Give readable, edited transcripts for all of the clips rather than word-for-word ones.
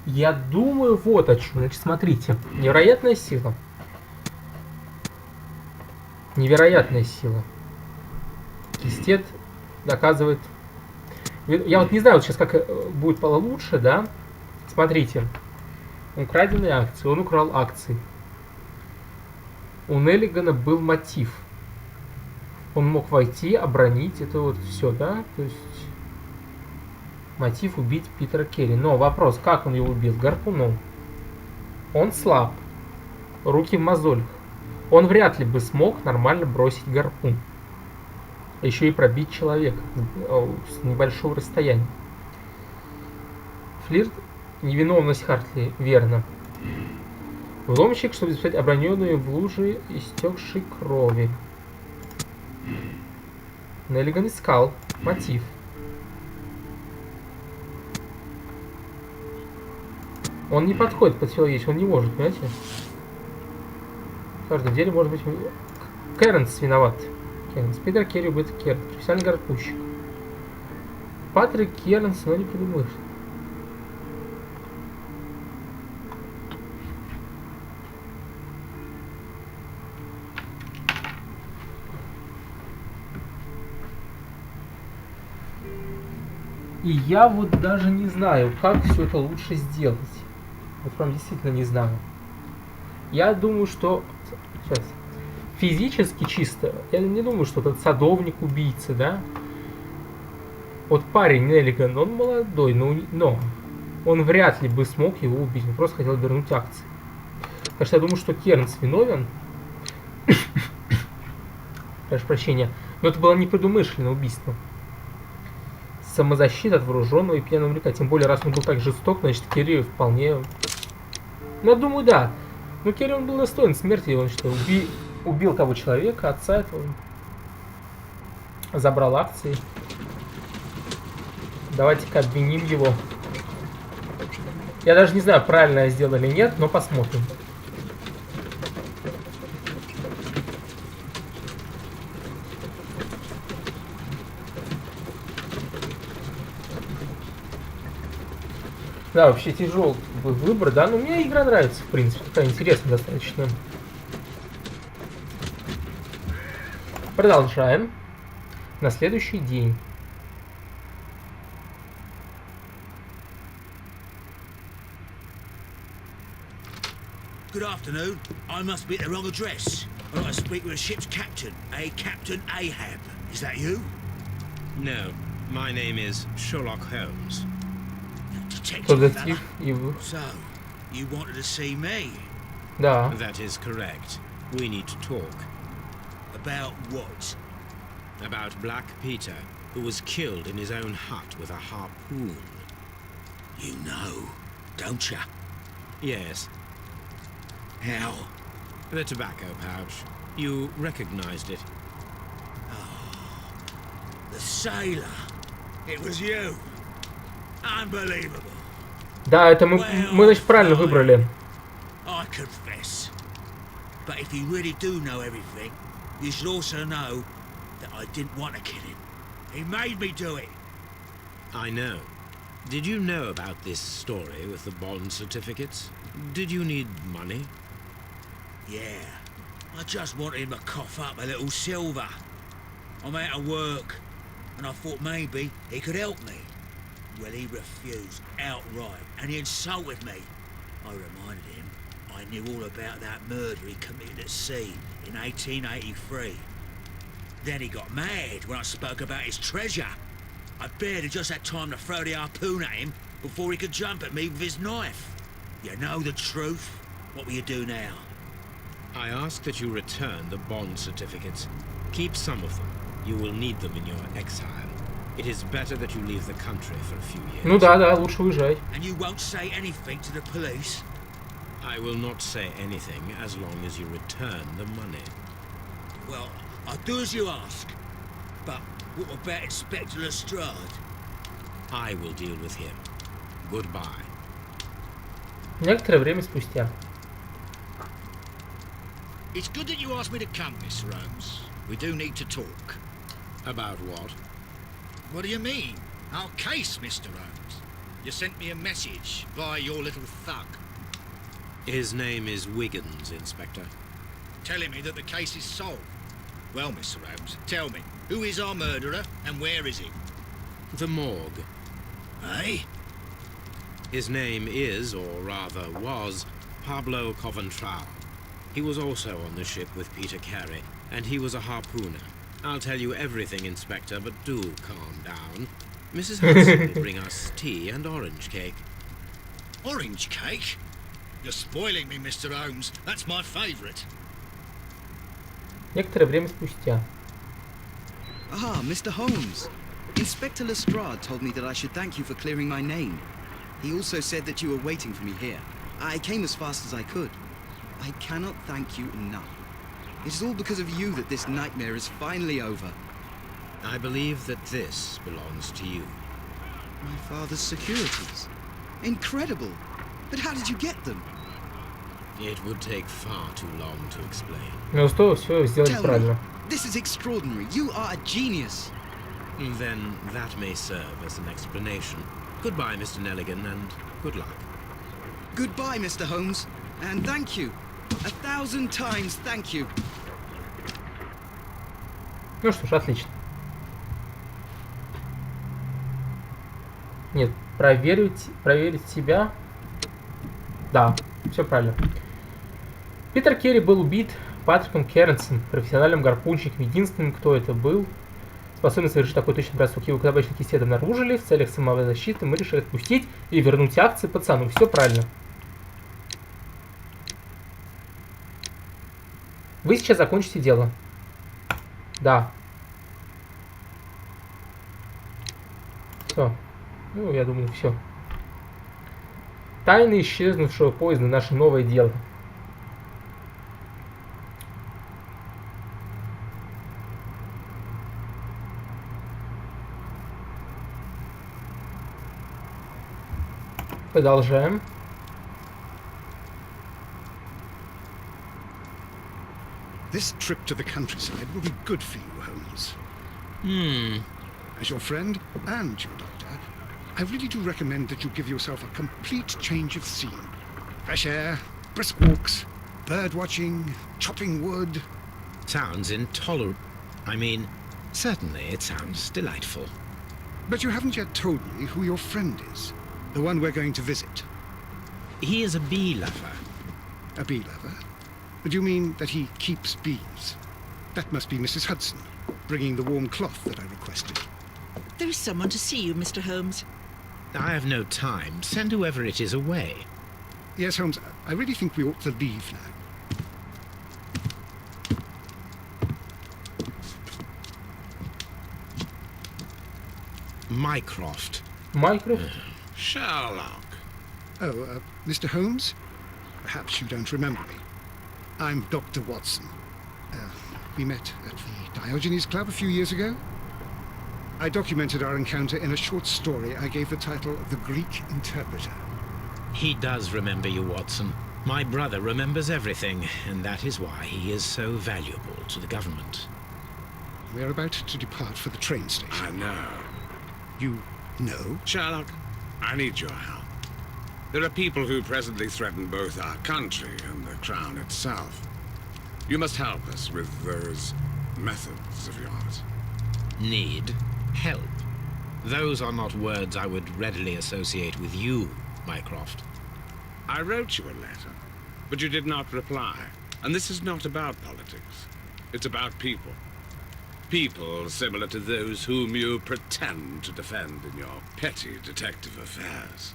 Я думаю, вот о чем. Значит, смотрите. Невероятная сила. Невероятная сила. Кистет доказывает... Я вот не знаю, вот сейчас как будет получше, да? Смотрите. Украденные акции. Он украл акции. У Неллигана был мотив. Он мог войти, оборонить. Это вот все, да? То есть... Мотив убить Питера Керри. Но вопрос, как он его убил? Гарпуном. Он слаб. Руки в мозолях. Он вряд ли бы смог нормально бросить гарпун. Еще и пробить человека с небольшого расстояния. Флирт. Невиновность Хартли. Верно. Взломщик, чтобы записать оброненную в луже истекшей крови. Неллиган искал. Мотив. Он не подходит под человечество, он не может, понимаете? В каждом деле может быть... Кернс виноват. Кернс. Питер Керри убит Кернс. Профессиональный гарпунщик. Патрик Кернс, но не придумаешь. И я вот даже не знаю, как все это лучше сделать. Вот прям действительно не знаю. Я думаю, что... Сейчас. Физически чисто, я не думаю, что этот садовник-убийца, да? Вот парень Неллиган, он молодой, но он вряд ли бы смог его убить. Он просто хотел вернуть акции. Так что я думаю, что Кернс виновен. Прошу прощения. Но это было непредумышленное убийство. Самозащита от вооруженного и пьяного моряка. Тем более, раз он был так жесток, значит, Керри вполне... Ну, я думаю, да. Но Керри, он был достоин смерти. Он что, убил того человека, отца этого. Забрал акции. Давайте-ка обвиним его. Я даже не знаю, правильно я сделал или нет, но посмотрим. Да, вообще тяжелый выбор, да, но мне игра нравится, в принципе, такая интересная достаточно. Продолжаем. На следующий день. Good afternoon. I must be at the wrong address. I'd like to speak with a ship's captain, a Captain Ahab. Is that you? No, my name is Sherlock Holmes. Detective fella. So, you wanted to see me? Да. That is correct. We need to talk. About what? About Black Peter, who was killed in his own hut with a harpoon. You know, don't you? Yes. How? The tobacco pouch. You recognized it. Oh, the sailor. It was you. Unbelievable. Да, это мы значит, правильно выбрали. I confess. But if you really do know everything, you should also know that I didn't want to kill him. He made me do it. I know. Did you know about this story with the bond certificates? Did you need money? Yeah. I just wanted him to cough up a little silver. I'm out of work, and I thought maybe he could help me. Well, he refused outright, and he insulted me. I reminded him I knew all about that murder he committed at sea in 1883. Then he got mad when I spoke about his treasure. I barely just had time to throw the harpoon at him before he could jump at me with his knife. You know the truth. What will you do now? I ask that you return the bond certificates. Keep some of them. You will need them in your exile. It is better that you leave the country for a few years. Ну да, лучше уезжай. And you won't say anything to the police? I will not say anything as long as you return the money. Well, I'll do as you ask. But what about Inspector Lestrade? I will deal with him. Goodbye. Некоторое время спустя. It's good that you asked me to come, Mr. Holmes. We do need to talk. About what? What do you mean? Our case, Mr. Holmes. You sent me a message via your little thug, His name is Wiggins, Inspector. telling me that the case is solved. Well, Mr. Holmes, tell me, who is our murderer and where is he? The morgue. Eh? His name is, or rather was, Pablo Coventral. He was also on the ship with Peter Carey, and he was a harpooner. I'll tell you everything, Inspector, but do calm down. Mrs. Hudson will bring us tea and orange cake. Orange cake? You're spoiling me, Mr. Holmes. That's my favourite. Некоторое время спустя. Ah, Mr. Holmes. Inspector Lestrade told me that I should thank you for clearing my name. He also said that you were waiting for me here. I came as fast as I could. I cannot thank you enough. It is all because of you that this nightmare is finally over. I believe that this belongs to you. My father's securities. Incredible! But how did you get them? It would take far too long to explain. Но стоило все сделать Tell me, правильно. this is extraordinary. You are a genius. Then that may serve as an explanation. Goodbye, Mr. Nelligan, and good luck. Goodbye, Mr. Holmes. And thank you. 1,000 times thank you. Ну что ж, отлично. Нет, проверить себя. Да, все правильно. Питер Керри был убит Патриком Кернсом, профессиональным гарпунщиком, единственным, кто это был, способен совершить такой точный бросок. Его кладбищный кисет обнаружили. В целях самозащиты мы решили отпустить и вернуть акции пацану. Все правильно. Вы сейчас закончите дело. Да. Все. Ну, я думаю, все. Тайны исчезнувшего поезда. Наше новое дело. Продолжаем. This trip to the countryside will be good for you, Holmes. Hmm. As your friend and your doctor, I really do recommend that you give yourself a complete change of scene. Fresh air, brisk walks, bird watching, chopping wood. Sounds intolerable. I mean, certainly it sounds delightful. But you haven't yet told me who your friend is, the one we're going to visit. He is a bee lover. A bee lover? Do you mean that he keeps bees? That must be Mrs. Hudson, bringing the warm cloth that I requested. There is someone to see you, Mr. Holmes. I have no time. Send whoever it is away. Yes, Holmes, I really think we ought to leave now. Mycroft. Mycroft? Sherlock. Oh, Mr. Holmes? Perhaps you don't remember me. I'm Dr. Watson. We met at the Diogenes Club a few years ago. I documented our encounter in a short story I gave the title The Greek Interpreter. He does remember you, Watson. My brother remembers everything, and that is why he is so valuable to the government. We're about to depart for the train station. I know. You know? Sherlock, I need your help. There are people who presently threaten both our country and the Crown itself. You must help us with those methods of yours. Need help. Those are not words I would readily associate with you, Mycroft. I wrote you a letter, but you did not reply. And this is not about politics. It's about people. People similar to those whom you pretend to defend in your petty detective affairs.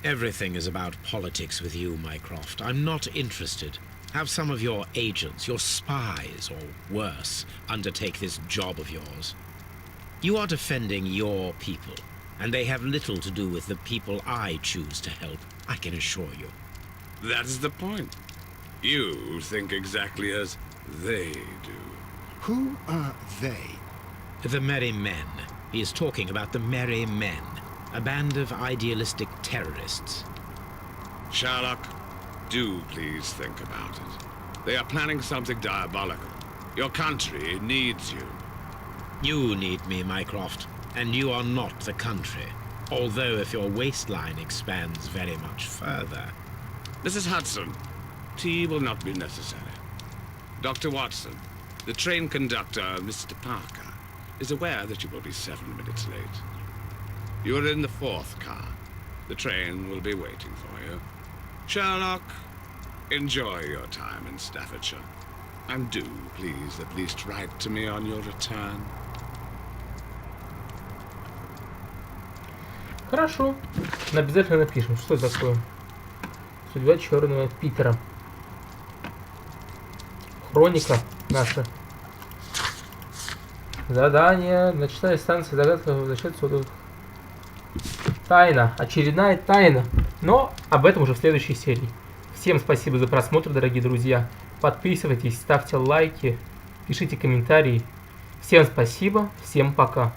Everything is about politics with you, Mycroft. I'm not interested. Have some of your agents, your spies, or worse, undertake this job of yours. You are defending your people, and they have little to do with the people I choose to help, I can assure you. That is the point. You think exactly as they do. Who are they? The Merry Men. He is talking about the Merry Men, a band of idealistic terrorists. Sherlock, do please think about it. They are planning something diabolical. Your country needs you. You need me, Mycroft, and you are not the country. Although if your waistline expands very much further... Mrs. Hudson, tea will not be necessary. Dr. Watson, the train conductor, Mr. Parker, is aware that you will be 7 minutes late. You are in the 4th car. The train will be waiting for you. Sherlock, enjoy your time in Staffordshire. And do, please, at least write to me on your return. Хорошо. Обязательно напишем, что это такое. Судьба черного Питера. Хроника наша. Задание. Ночная станция загадка возвращается сюда. Тайна. Очередная тайна. Но об этом уже в следующей серии. Всем спасибо за просмотр, дорогие друзья. Подписывайтесь, ставьте лайки, пишите комментарии. Всем спасибо, всем пока.